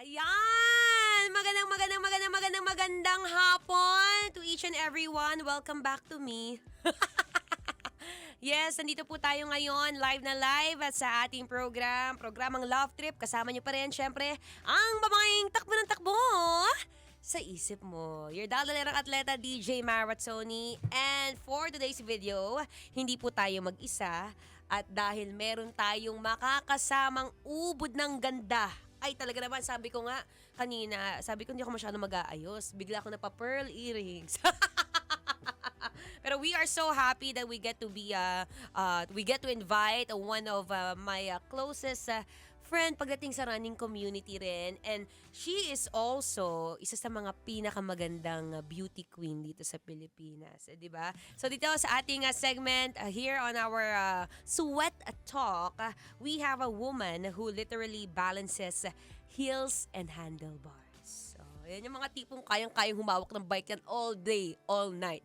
Ayan! Magandang hapon to each and everyone. Welcome back to me. Yes, nandito po tayo ngayon, live na live at sa ating programang Love Trip. Kasama niyo pa rin, syempre, ang babaeng takbo ng takbo sa isip mo. Your dadalerang atleta, DJ Marazzoni. And for today's video, hindi po tayo mag-isa. At dahil meron tayong makakasamang ubod ng ganda. Ay, talaga naman, sabi ko nga kanina, sabi ko hindi ako masyado mag-aayos. Bigla ako napa-pearl earrings. Pero we are so happy that we get to invite one of my closest friend pagdating sa running community rin. And she is also isa sa mga pinakamagandang beauty queen dito sa Pilipinas. Di ba? So dito sa ating segment here on our Sweat Talk, we have a woman who literally balances heels and handlebars. So, yan yung mga tipong kayang-kayang humawak ng bike yan all day, all night.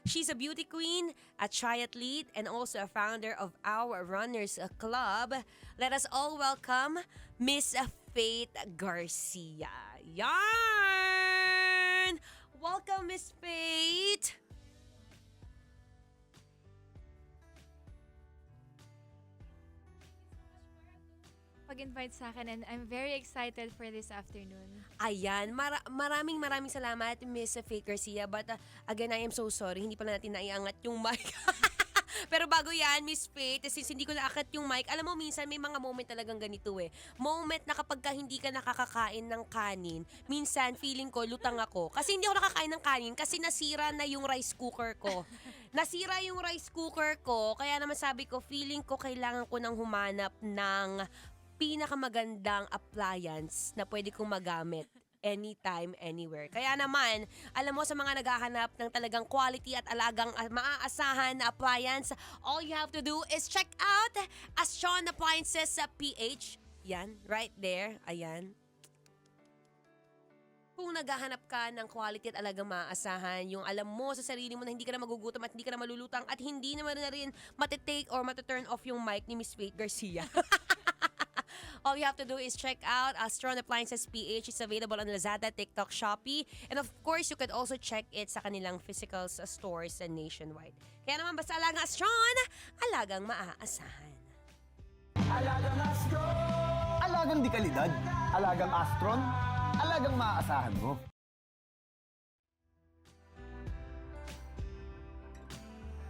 She's a beauty queen, a triathlete, and also a founder of our Runners Club. Let us all welcome Miss Faith Garcia. Yarn! Welcome, Miss Faith! Pag-invite sa akin and I'm very excited for this afternoon. Ayan, maraming salamat, Miss Faith Garcia. But again, I am so sorry, hindi pala natin naiangat yung mic. Pero bago yan, Miss Faith, since hindi ko naakat yung mic, alam mo minsan may mga moment talagang ganito eh. Moment na kapag hindi ka nakakakain ng kanin, minsan feeling ko lutang ako. Kasi hindi ako nakakain ng kanin kasi nasira na yung rice cooker ko. Nasira yung rice cooker ko, kaya naman sabi ko, feeling ko kailangan ko nang humanap ng pinakamagandang appliance na pwede kong magamit anytime, anywhere. Kaya naman, alam mo sa mga naghahanap ng talagang quality at alagang maaasahan na appliance, all you have to do is check out Astron Appliances sa PH. Yan, right there. Ayan. Kung naghahanap ka ng quality at alagang maaasahan, yung alam mo sa sarili mo na hindi ka na magugutom at hindi ka na malulutang at hindi naman na rin matitake or matuturn off yung mic ni Miss Faith Garcia. All you have to do is check out Astron Appliances PH. It's available on Lazada, TikTok, Shopee. And of course, you could also check it sa kanilang physical stores nationwide. Kaya naman basta alagang Astron, alagang maaasahan. Alagang Astron! Alagang di kalidad. Alagang Astron. Alagang maaasahan mo.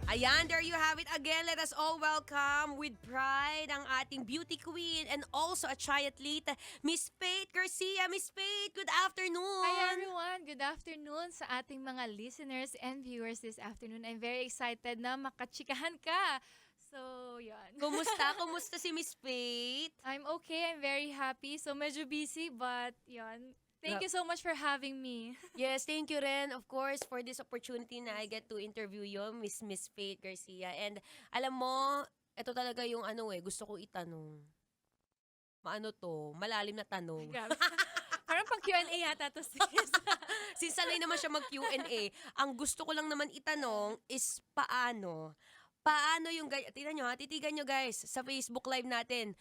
Ayan, there you have it again. Let us all welcome with pride ang ating beauty queen and also a triathlete, Miss Faith Garcia. Miss Faith, good afternoon. Hi everyone! Good afternoon sa ating mga listeners and viewers this afternoon. I'm very excited na makachikahan ka. So, yan. Kumusta si Miss Faith? I'm okay. I'm very happy. So, medyo busy but yan. Thank you so much for having me. Yes, thank you rin, of course, for this opportunity na I get to interview you, Miss Faith Garcia. And alam mo, ito talaga yung gusto ko itanong. Malalim na tanong. Grabe. Parang pang Q&A yata to, sis. Since sanay naman siya mag-Q&A, ang gusto ko lang naman itanong is paano yung, tingnan nyo ha, titigan nyo guys, sa Facebook Live natin,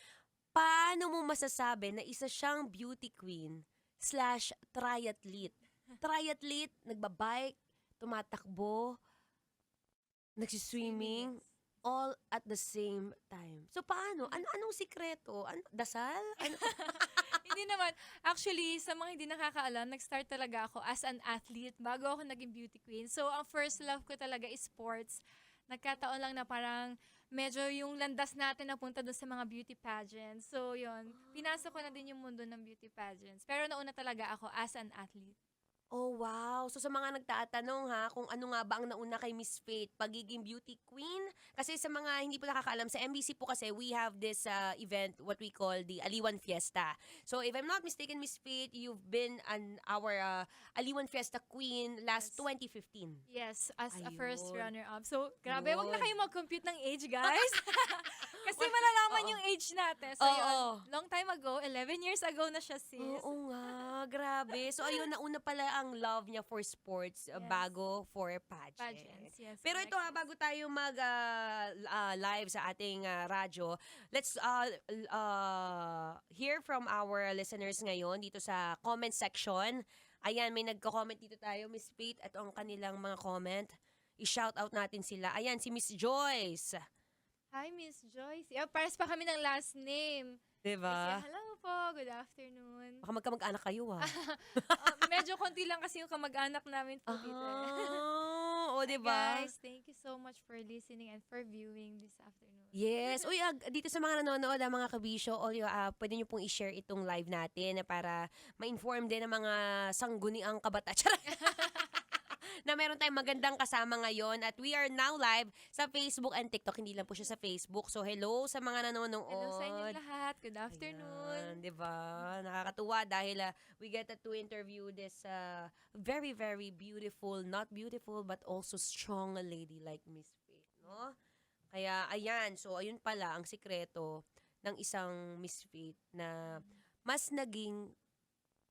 paano mo masasabi na isa siyang beauty queen / triathlete. Triathlete, nagbabike, tumatakbo, nagsiswimming, all at the same time. So paano? Anong sikreto? Dasal? Hindi naman. Actually, sa mga hindi nakakaalam, nag-start talaga ako as an athlete bago ako naging beauty queen. So, ang first love ko talaga is sports. Nagkataon lang na parang medyo yung landas natin napunta doon sa mga beauty pageants. So, yun. Pinasok ko na din yung mundo ng beauty pageants. Pero nauna talaga ako as an athlete. Oh, wow. So sa mga nagtatanong ha, kung ano nga ba ang nauna kay Miss Faith, pagiging beauty queen? Kasi sa mga hindi po nakakaalam, sa MBC po kasi we have this event, what we call the Aliwan Fiesta. So if I'm not mistaken, Miss Faith, you've been our Aliwan Fiesta queen last 2015. Yes, as a Ayun. first runner-up. So, grabe, wag na Yun. kayo mag-compute ng age, guys. Kasi malalaman yung age natin. So, yun, long time ago, 11 years ago na siya, sis. Oo nga, grabe. So ayun, nauna pala ang love niya for sports bago for pageant. Pageants, yes. Pero ito bago tayo mag live sa ating radyo, let's hear from our listeners ngayon dito sa comment section. Ayan, may nagko-comment dito tayo, Miss Faith, at ang kanilang mga comment. I-shout out natin sila. Ayan, si Miss Joyce. Hi, Miss Joyce. Pares pa kami ng last name. Diba? Hello po, good afternoon. Baka magkamag-anak kayo Medyo konti lang kasi yung kamag-anak namin po dito. O, diba? Guys, thank you so much for listening and for viewing this afternoon. Yes. Uy, dito sa mga nanonood, mga kabisyo, pwede nyo pong i-share itong live natin para ma-inform din ng mga sangguniang kabataan. Na meron tayong magandang kasama ngayon at we are now live sa Facebook and TikTok. Hindi lang po siya sa Facebook. So, hello sa mga nanonood. Hello sa inyo lahat. Good afternoon. Ayan, diba? Nakakatuwa dahil we get to interview this very, very beautiful, not beautiful, but also strong lady like Miss Faith, no? Kaya, ayan. So, ayun pala ang sikreto ng isang Miss Faith na mas naging,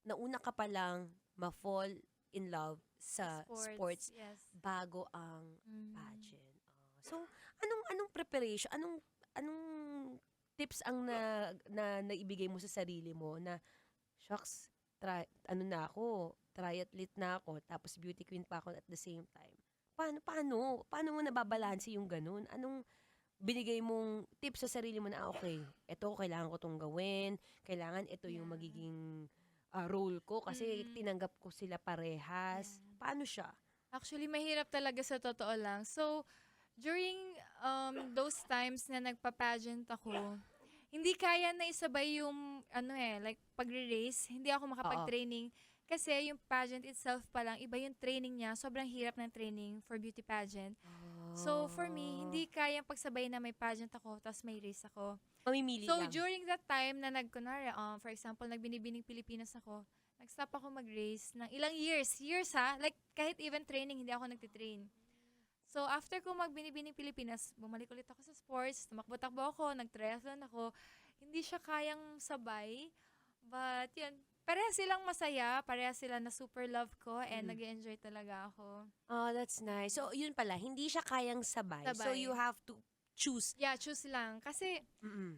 nauna ka palang ma-fall in love sa sports Yes. bago ang pageant. So, anong preparation, anong tips ang naibigay mo sa sarili mo na, shucks, triathlete na ako, tapos beauty queen pa ako at the same time. Paano mo nababalanse yung ganun? Anong binigay mong tips sa sarili mo na, okay, ito, kailangan ko tong gawin, kailangan ito yung magiging role ko kasi tinanggap ko sila parehas. Paano siya? Actually, mahirap talaga sa totoo lang. So, during those times na nagpa-pageant ako, hindi kaya na isabay yung, like, pagre-race. Hindi ako makapag-training. Kasi yung pageant itself pa lang, iba yung training niya. Sobrang hirap ng training for beauty pageant. So, for me, hindi kayang pagsabay na may pageant ako, tapos may race ako. Mamimili So, lang. during that time na kunwari, for example, nagbinibining Pilipinas ako, nag-stop ako mag-race ng ilang years. Years ha? Like, kahit even training, hindi ako nagtitrain. So, after ko magbinibining Pilipinas, bumalik ulit ako sa sports, tumakbo-takbo ako, nag-triathlon ako. Hindi siya kayang sabay. But, yun, pareha silang masaya, pareha sila na super love ko, and nag-enjoy talaga ako. Oh, that's nice. So, yun pala, hindi siya kayang sabay. So, Sabay. you have to choose. Yeah, choose lang. Kasi,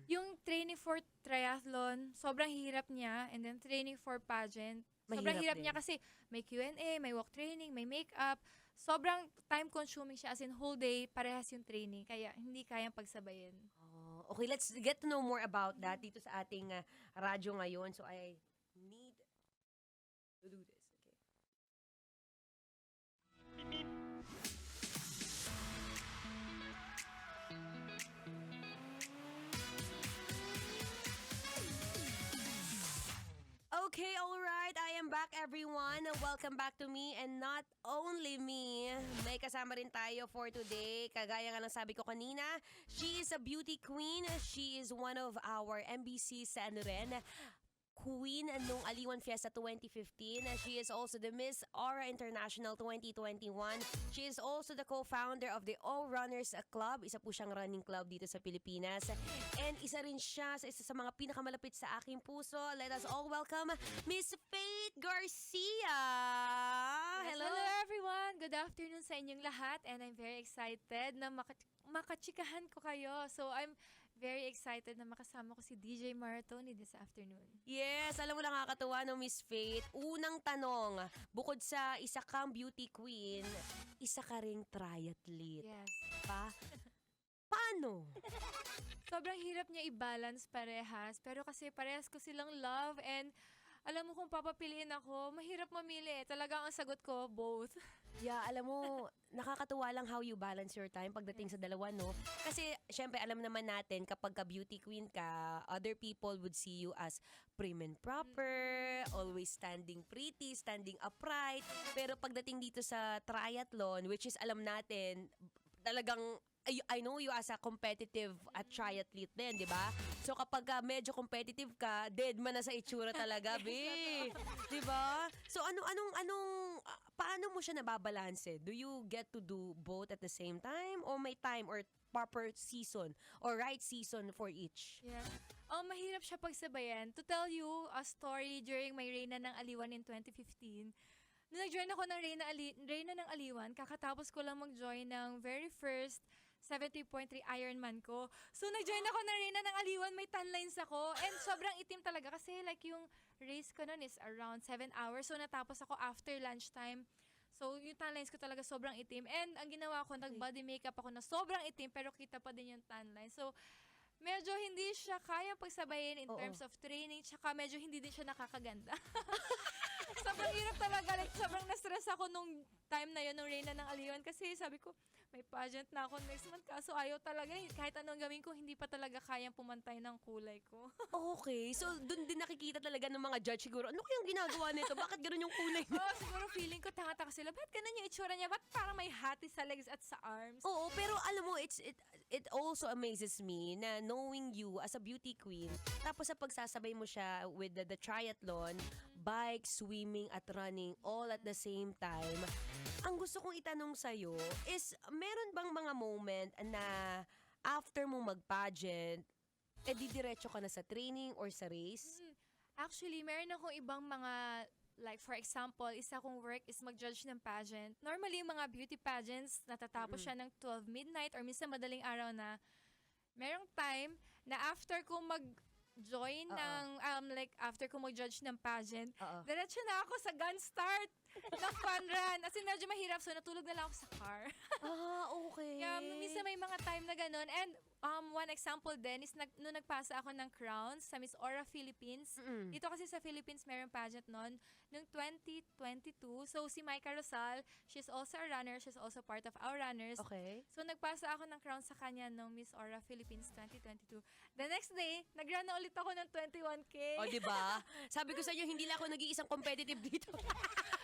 yung training for triathlon, sobrang hirap niya. And then training for pageant, sobrang Mahirap hirap din. niya kasi may Q&A, may walk training, may makeup. Sobrang time-consuming siya as in whole day, parehas yung training. Kaya hindi kayang pagsabayin. Oh, okay, let's get to know more about that dito sa ating radyo ngayon. So, I need to do this. Okay. Okay, alright. I am back, everyone. Welcome back to me. And not only me, may kasama rin tayo for today. Kagaya nga ng sabi ko kanina, she is a beauty queen. She is one of our MBC San Ren Queen nung Aliwan Fiesta 2015. She is also the Miss Aura International 2021. She is also the co-founder of the All Runners Club. Isa po siyang running club dito sa Pilipinas. And isa rin siya sa isa sa mga pinakamalapit sa aking puso. Let us all welcome Miss Faith Garcia. Yes, Hello. hello everyone! Good afternoon sa inyong lahat. And I'm very excited na makachikahan ko kayo. So I'm very excited na makasama ko si DJ Maratoni this afternoon. Yes, alam mo nakakatuwa no, Miss Faith. Unang tanong, bukod sa isa kang beauty queen, isa ka ring triathlete. Yes. Pa? Paano? Sobrang hirap niya i-balance parehas. Pero kasi parehas ko silang love and alam mo kung papapiliin ako, mahirap mamili. Talagang ang sagot ko, both. Yeah, alam mo, nakakatuwa lang how you balance your time pagdating sa dalawa, no? Kasi, syempre, alam naman natin, kapag ka-beauty queen ka, other people would see you as prim and proper, always standing pretty, standing upright. Pero pagdating dito sa triathlon, which is alam natin, talagang I know you as a competitive at triathlete din, di ba? So kapag medyo competitive ka, dead man na sa itsura talaga, be. Di ba? So paano mo siya nababalanse? Do you get to do both at the same time? O may time or proper season or right season for each? Yeah. Mahirap siya pagsabayan. To tell you a story during my Reyna ng Aliwan in 2015, nung nag-join ako ng Reyna ng Aliwan, kakatapos ko lang mag-join ng very first 70.3 Ironman ko. So, nag-join ako ng Reyna ng Aliwan, may tan lines ako. And sobrang itim talaga kasi like yung race ko nun is around 7 hours. So, natapos ako after lunchtime. So, yung tan lines ko talaga sobrang itim. And ang ginawa ko, nag-body makeup ako na sobrang itim pero kita pa din yung tan line. So, medyo hindi siya kayang pagsabayin in Oo. terms of training, tsaka medyo hindi din siya nakakaganda. Sobrang hirap talaga. Like, sobrang na-stress ako nung time na yun, nung Reyna ng Aliwan. Kasi sabi ko, may pageant na ako next month. Kaso ayaw talaga. Kahit anong gawin ko, hindi pa talaga kayang pumantay ng kulay ko. Okay, so dun din nakikita talaga ng mga judge siguro, ano kayang ginagawa nito? Bakit ganun yung kulay niya? Oo, siguro feeling ko tanga-taka sila. Ba't ganun yung itsura niya? Ba't parang may hati sa legs at sa arms? Oo, pero alam mo, it also amazes me na knowing you as a beauty queen, tapos sa pagsasabay mo siya with the triathlon, bike, swimming, at running all at the same time, ang gusto kong itanong sa'yo is, meron bang mga moment na after mo mag-pageant, didiretso ka na sa training or sa race? Actually, meron akong ibang mga, like for example, isa kong work is mag-judge ng pageant. Normally, yung mga beauty pageants, natatapos siya ng 12 midnight or minsan madaling araw na. Merong time na after ko mag-join ng, like after ko mag-judge ng pageant, Oo. diretso na ako sa gun start ng fun run. As in, medyo mahirap. So, natulog na lang ako sa car. Okay. Yeah, minsan may mga time na ganun. And one example din is nung nagpasa ako ng crowns sa Miss Aura Philippines. Mm. Dito kasi sa Philippines mayroong pageant noon noong 2022. So si Maika Rosal, she's also a runner, she's also part of our runners. Okay. So nagpasa ako ng crown sa kanya nung Miss Aura Philippines 2022. The next day, nag-run na ulit ako ng 21K. O, di ba? Sabi ko sa inyo, hindi lang ako nag-iisang competitive dito.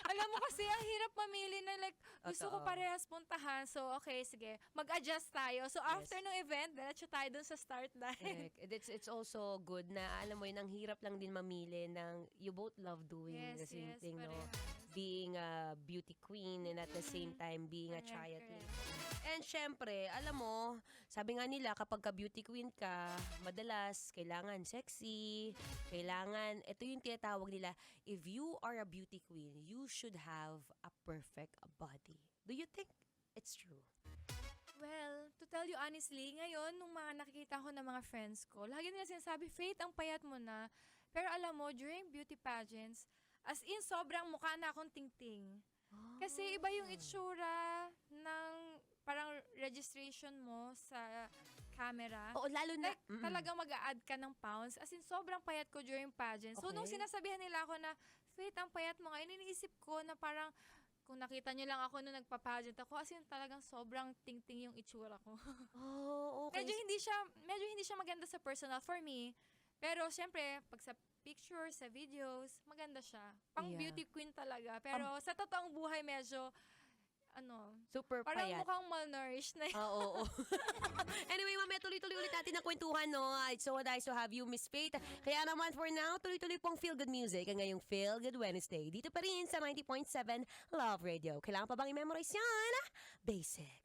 Alam mo kasi, ang hirap mamili na like, gusto ko Totoo. parehas puntahan. So, okay, sige. Mag-adjust tayo. So, after ng event, diretso tayo dun sa start line. Correct. It's also good na, alam mo yun, ang hirap lang din mamili ng you both love doing the same thing, no? parehas. Being a beauty queen and at the same time being a Correct, triathlete. And syempre, alam mo, sabi nga nila, kapag ka beauty queen ka, madalas, kailangan sexy, kailangan, ito yung tinatawag nila, if you are a beauty queen, you should have a perfect body. Do you think it's true? Well, to tell you honestly, ngayon, nung mga nakikita ko ng mga friends ko, lagi nila sinasabi, Faith, ang payat mo na. Pero alam mo, during beauty pageants, as in, sobrang mukha na akong tingting. Kasi iba yung itsura ng parang registration mo sa camera. Oo, lalo na, Like, talagang mag-a-add ka ng pounds. As in, sobrang payat ko during pageant. So, nung Okay. sinasabihan nila ako na, Faith, ang payat mo ngayon, iniisip ko na parang, kung nakita nyo lang ako nung nagpa-pageant ako, as in, talagang sobrang tingting yung itsura ko. Oh, okay. medyo hindi siya maganda sa personal for me. Pero, syempre, pag sa pictures, sa videos, maganda siya. Pang Yeah. beauty queen talaga. Pero, sa totoong buhay, medyo, Super parang payat. mukhang malnourished na yun. Oo. Anyway, mamaya tuloy-tuloy ulit natin ang kwentuhan, no? It's so nice to have you, Miss Faith. Kaya naman for now, tuloy-tuloy pong Feel Good Music ang ngayong Feel Good Wednesday. Dito pa rin sa 90.7 Love Radio. Kailangan pa bang i-memorize yan? Basic.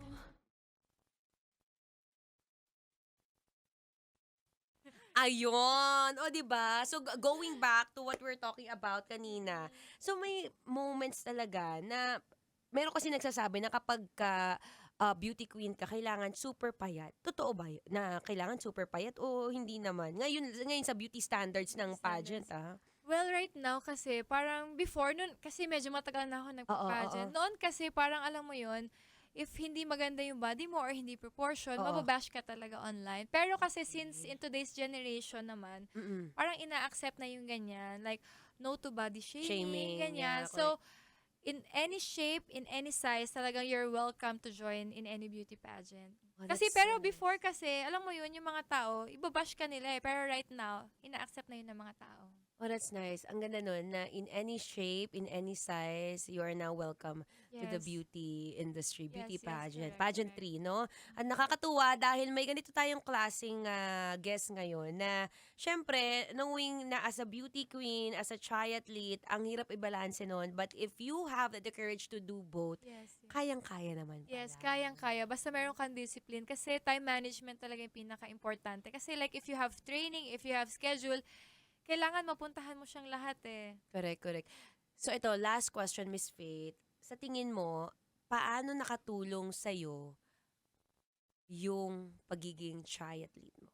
Ayun. O, di ba? So, going back to what we're talking about kanina. So, may moments talaga na meron kasi nagsasabi na kapag ka beauty queen ka, kailangan super payat. Totoo ba yun? Na kailangan super payat o hindi naman? Ngayon sa beauty standards ng pageant, Well, right now kasi parang before nun, kasi medyo matagal na ako nagpa-pageant. Oo. Noon kasi parang alam mo yun, if hindi maganda yung body mo or hindi proportion, Oo. mababash ka talaga online. Pero kasi since in today's generation naman, Mm-mm. parang ina-accept na yung ganyan. Like, no to body shaming, Shaming, ganyan. yeah, So, in any shape, in any size, talagang you're welcome to join in any beauty pageant. Oh, Kasi that's pero so nice. before kasi, alam mo yun, yung mga tao, ibabash ka nila eh. Pero right now, ina-accept na yun ng mga tao. Oh, that's nice. Ang ganda nun na in any shape, in any size, you are now welcome to the Yes. beauty industry, beauty Yes, pageant, correct, pageantry, no? At nakakatuwa dahil may ganito tayong klaseng guest ngayon na syempre, knowing na as a beauty queen, as a triathlete, ang hirap i-balance nun. But if you have the courage to do both, Yes. kayang-kaya naman pala. Yes, kayang-kaya. Basta meron kang discipline. Kasi time management talaga yung pinaka-importante. Kasi like if you have training, if you have schedule, kailangan mapuntahan mo siyang lahat eh. Correct. So ito, last question, Miss Faith. Sa tingin mo, paano nakatulong sa'yo yung pagiging triathlete mo?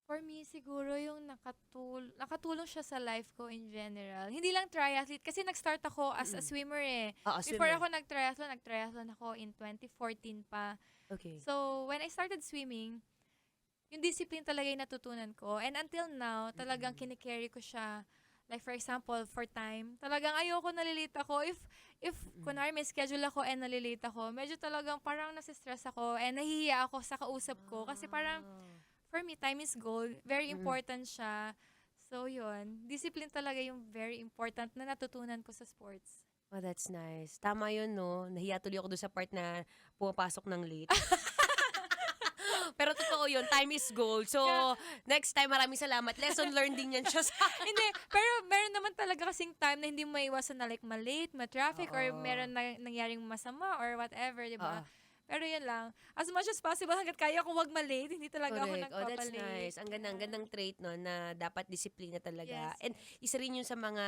For me, siguro yung nakatulong siya sa life ko in general. Hindi lang triathlete, kasi nag-start ako as a swimmer eh. Oo, Before swimmer. ako nag-triathlon ako in 2014 pa. Okay. So, when I started swimming, yung discipline talaga yung natutunan ko. And until now, talagang kinikerry ko siya. Like for example, for time, talagang ayoko nalilate ako. If kunwari may schedule ako and nalilate ako, medyo talagang parang nasistress ako and nahihiya ako sa kausap ko. Kasi parang, for me, time is gold. Very important siya. So, yun. Discipline talaga yung very important na natutunan ko sa sports. Oh, that's nice. Tama yun, no? Nahiya tuloy ako doon sa part na pumapasok ng late. Pero totoo yun, time is gold. So, next time, maraming salamat. Lesson learned din yan siya sa Hindi, pero meron naman talaga kasing time na hindi mo maiwasan na like malate, ma-traffic, or meron na nangyaring masama or whatever, di ba? Pero yun lang. As much as possible, hanggat kaya ko wag malate, hindi talaga ako Correct. Oh, that's nagpapalate. nice. Ang gandang trait, no, na dapat disiplina talaga. Yes, And isa rin yun sa mga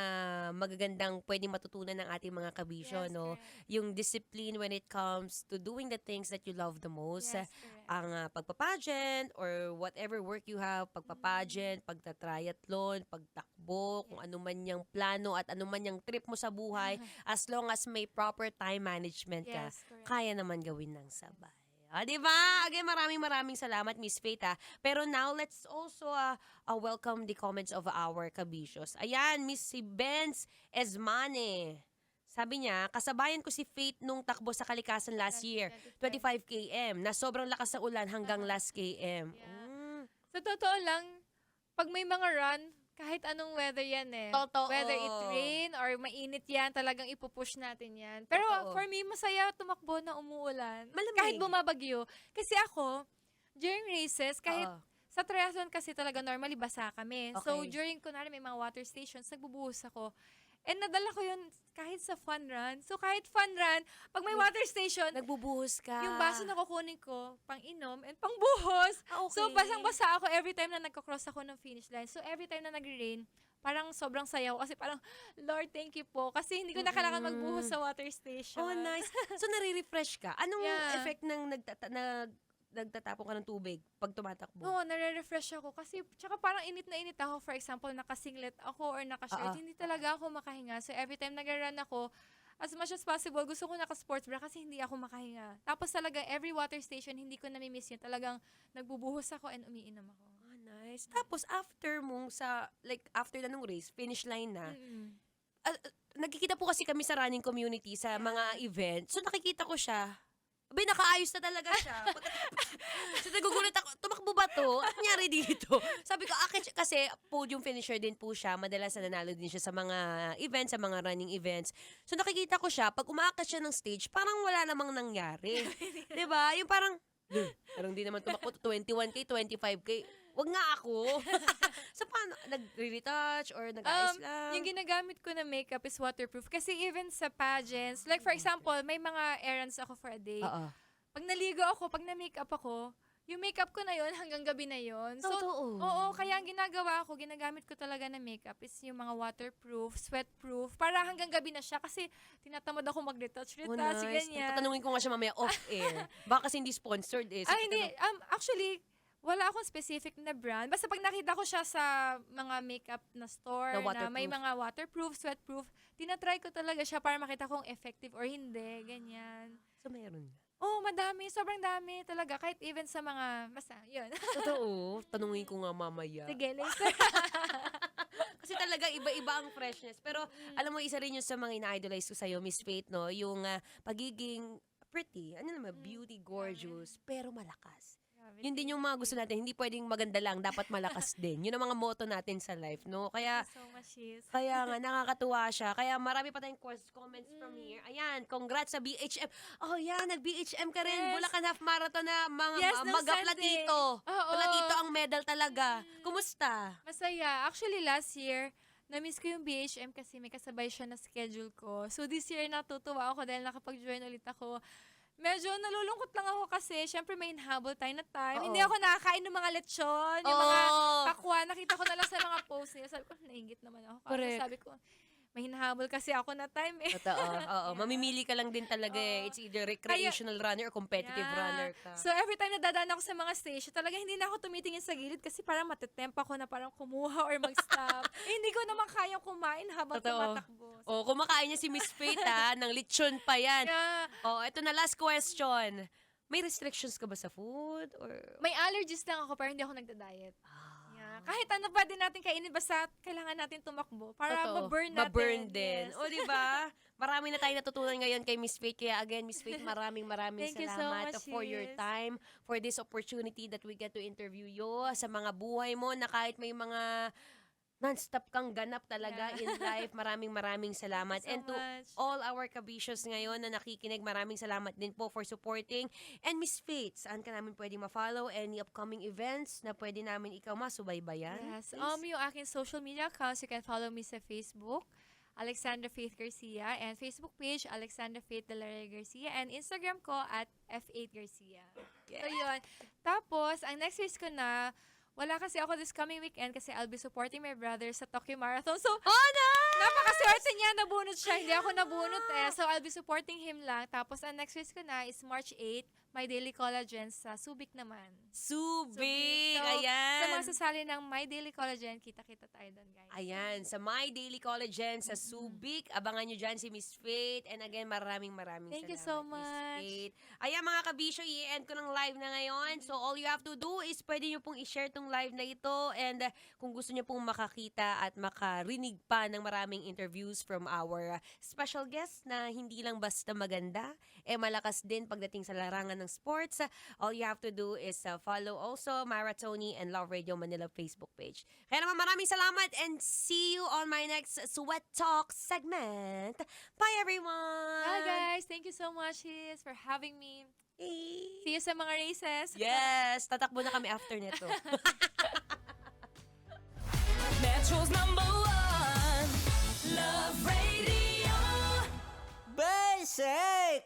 magagandang pwedeng matutunan ng ating mga kabisyo, Yes, no? correct. Yung discipline when it comes to doing the things that you love the most. Yes, correct. Ang pagpapageant or whatever work you have, pagpapageant, pagtatriathlon, pagtakbo, kung ano man yung plano at ano man yung trip mo sa buhay, as long as may proper time management ka, Yes, correct. kaya naman gawin ng sabay. Di ba? Again, maraming salamat, Miss Faith. Pero now, let's also welcome the comments of our kabishos. Ayan, Miss si Benz Esmane. Sabi niya, kasabayan ko si Faith nung takbo sa Kalikasan last year, 25 km, na sobrang lakas ng ulan hanggang last km. Yeah. Sa totoo lang, pag may mga run, kahit anong weather yan eh. Totoo. Whether it rain or mainit yan, talagang ipupush natin yan. Pero Totoo. for me, masaya tumakbo na umuulan. Malamig. Kahit bumabagyo. Kasi ako, during races, kahit Oo. sa triathlon kasi talaga normally basa kami. So Okay. during, kunwari may mga water stations, nagbubuhos ako. And nadala ko yun kahit sa fun run. So kahit fun run, pag may water station, Nagbubuhos ka. yung baso na kukunin ko, pang inom and pang buhos. Okay. So, basang-basa ako every time na nagko-cross ako ng finish line. So, every time na nag-rain, parang sobrang sayaw. Kasi parang, Lord, thank you po. Kasi hindi ko na kailangan magbuhos sa water station. Oh, nice. So, nare-refresh ka. Anong Yeah. effect ng nagtatapon ka ng tubig pag tumatakbo? Oo, nare-refresh ako. Kasi, tsaka parang init na init ako. For example, nakasinglet ako or nakashirt. Hindi talaga ako makahinga. So, every time nag-run ako, as much as possible, gusto ko naka-sports bra kasi hindi ako makahinga. Tapos talaga, every water station, hindi ko nami-miss yun. Talagang nagbubuhos ako and umiinom ako. Oh, nice. Tapos, after after na nung race, finish line na, Mm-mm. nagkikita po kasi kami sa running community sa mga event. So, nakikita ko siya. Abay, nakaayos na talaga siya. So, nagugulat ako, tumakbo ba to? Ano nangyari dito? Sabi ko, kasi podium finisher din po siya. Madalas na nanalo din siya sa mga events, sa mga running events. So, nakikita ko siya, pag umaakyat siya ng stage, parang wala namang nangyari. Diba? Yung parang, parang di naman tumakbo, 21K, 25K. Wag nga ako. So, paano? Nag-retouch or nag-ayos lang? Yung ginagamit ko na makeup is waterproof. Kasi even sa pageants, like for example, may mga errands ako for a day. Oo. Pag naligo ako, pag na-makeup ako, yung makeup ko na yon hanggang gabi na yon. So, Totoo. oo, kaya ang ginagawa ko, ginagamit ko talaga na makeup is yung mga waterproof, sweatproof, para hanggang gabi na siya. Kasi tinatamad ako mag-retouch, Oh, nice. ganyan. Tatanungin ko nga siya mamaya off-air. Baka kasi hindi sponsored eh. So, Hindi. Actually, wala akong specific na brand. Basta pag nakita ko siya sa mga makeup na store Na na may waterproof. mga waterproof, sweatproof, tinatry ko talaga siya para makita kung effective or hindi. Ganyan. So, meron nga. Oh, madami. Sobrang dami talaga. Kahit even sa mga, basta, yun. Totoo. Tanungin ko nga mamaya. Sige, later. Kasi talaga iba-iba ang freshness. Pero alam mo, isa rin yun sa mga ina-idolize ko sa'yo, Miss Faith, no? Yung pagiging pretty, ano naman, beauty, gorgeous, pero malakas. Yun din yung mga gusto natin. Hindi pwedeng maganda lang, dapat malakas din. Yun ang mga motto natin sa life, no? Kaya, So much, sis. kaya nga, nakakatuwa siya. Kaya marami pa tayong comments from here. Ayan, congrats sa BHM. Oh, yan, nag-BHM ka rin. Yes. Bulacan Half Marathon na mga Yes, nung magaplatito. Sunday. Oo. Platito ang medal talaga. Kumusta? Masaya. Actually, last year, na-miss ko yung BHM kasi may kasabay siya na schedule ko. So, this year, natutuwa ako dahil nakapag-join ulit ako. Medyo nalulungkot lang ako kasi syempre may inhabol tayo na time. Oo. Hindi ako nakakain ng mga lechon, yung mga Oo. pakwan. Nakita ko na lang sa mga posts nila. Sabi ko, nainggit naman ako. Kasi Correct. sabi ko, may hinahabol kasi ako na time eh. Totoo. Oo, Yeah. mamimili ka lang din talaga eh. It's either recreational runner or competitive Yeah. runner ka. So every time nadadaan ako sa mga station, talaga hindi na ako tumitingin sa gilid kasi parang matetempt ako na parang kumuha or mag-stop. Hindi ko naman kayang kumain habang Totoo. tumatakbo. Oh, kumakain niya si Miss Faith ha, ng lechon pa yan. Yeah. Oh, ito na last question. May restrictions ka ba sa food or May allergies lang ako pero hindi ako nagda-diet. Yeah. Kahit ano pwede natin kainin basta kailangan natin tumakbo para Totoo. ma-burn natin. Ma-burn din. Yes. O, di ba? Marami na tayong natutunan ngayon kay Miss Faith. Kaya again, Miss Faith, maraming Thank you so salamat much, for your sis. time, for this opportunity that we get to interview you sa mga buhay mo na kahit may mga non-stop kang ganap talaga in life. Maraming salamat. Thank you so And to much. all our kabishos ngayon na nakikinig, maraming salamat din po for supporting. And Miss Faith, saan ka namin pwede ma-follow? Any upcoming events na pwede namin ikaw masubaybayan? Yes. please? Yung aking social media accounts, you can follow me sa Facebook, Alexandra Faith Garcia, and Facebook page, Alexandra Faith Delaria Garcia, and Instagram ko at F8 Garcia. So, yun. Tapos, ang next race ko na, wala kasi ako this coming weekend kasi I'll be supporting my brother sa Tokyo Marathon. So, Oh, no! napakaswerte niya, nabunot siya. Hindi ako nabunot eh. So, I'll be supporting him lang. Tapos, ang next race ko na is March 8, My Daily Collagen sa Subic naman. Subic! So, Ayan! sa mga sasali ng My Daily Collagen, kita-kita tayo doon, guys. Ayan, sa My Daily Collagen sa Subic. Abangan nyo dyan si Miss Faith. And again, maraming Thank you salamat, so Miss much. Faith. Ayan mga kabisyo, i-end ko ng live na ngayon. So all you have to do is pwede nyo pong i-share tong live na ito. And kung gusto nyo pong makakita at makarinig pa ng maraming interviews from our special guest na hindi lang basta maganda, malakas din pagdating sa larangan ng sports. All you have to do is follow also Maratoni and Love Radio Manila Facebook page. Kaya naman maraming salamat and see you on my next Sweat Talk segment. Bye everyone! Hi guys, thank you so much sis, for having me. Hey. See you sa mga races. Yes! Tatakbo na kami after nito. Metro's #1 Love Radio. Basic!